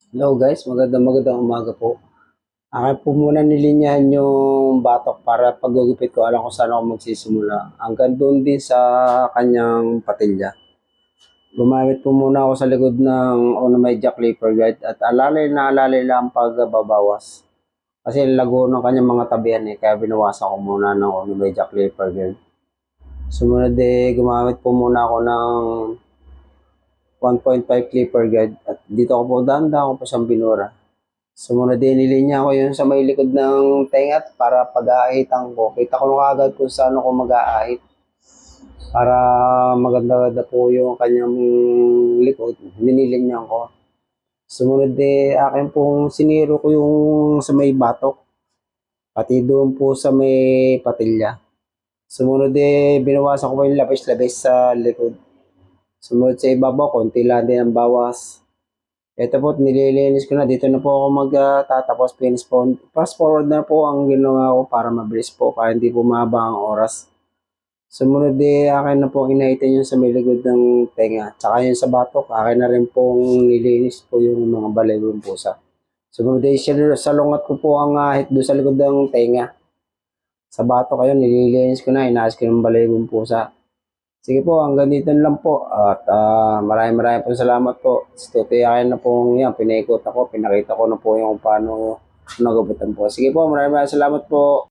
Hello guys, magandang umaga po. Akin po muna nilinyahan yung batok para paggugupit ko, alam ko saan ako magsisimula. Hanggang doon din sa kanyang patilya. Gumamit po muna ako sa likod ng Onomay Jack Clipper Guide at alalay lang pagbabawas. Kasi lago ng kanyang mga tabihan kaya binawasan ko muna ng Onomay Jack Clipper Guide. Sumunod gumamit po muna ako ng 1.5 clipper guide at dito ako po danda ko po sa binura. Sumunod din nilinya ko yun sa may likod ng tengat para pag-aahitan ko. Kita ko na agad kung saan ako mag-aahit para maganda po yung kanyang likod. Nililinyan ko. Sumunod akin pong siniro ko yung sa may batok. Pati doon po sa may patilya. Sumunod binawasan ko po yung labis-labis sa likod. Sumunod sa ibabaw, konti lang din ang bawas. Ito po, nililinis ko na. Dito na po ako magtatapos. Fast forward na po ang ginawa ko para mabilis po, para hindi po mahaba ang oras. Sumunod akin na po inaitin yung sa may likod ng tenga. Tsaka yung sa batok, akin na rin pong nilinis po yung mga balaybong pusa. Sumunod sa lungat ko po ang ahit doon sa likod ng tenga. Sa batok ayun, nililinis ko na, inaas ko yung balaybong pusa. Sige po, hanggang dito lang po. At maraming po salamat po. Tutiyakin na po yan. Pinaikot ako, pinakita ko na po yung paano nagabutan po. Sige po, maraming salamat po.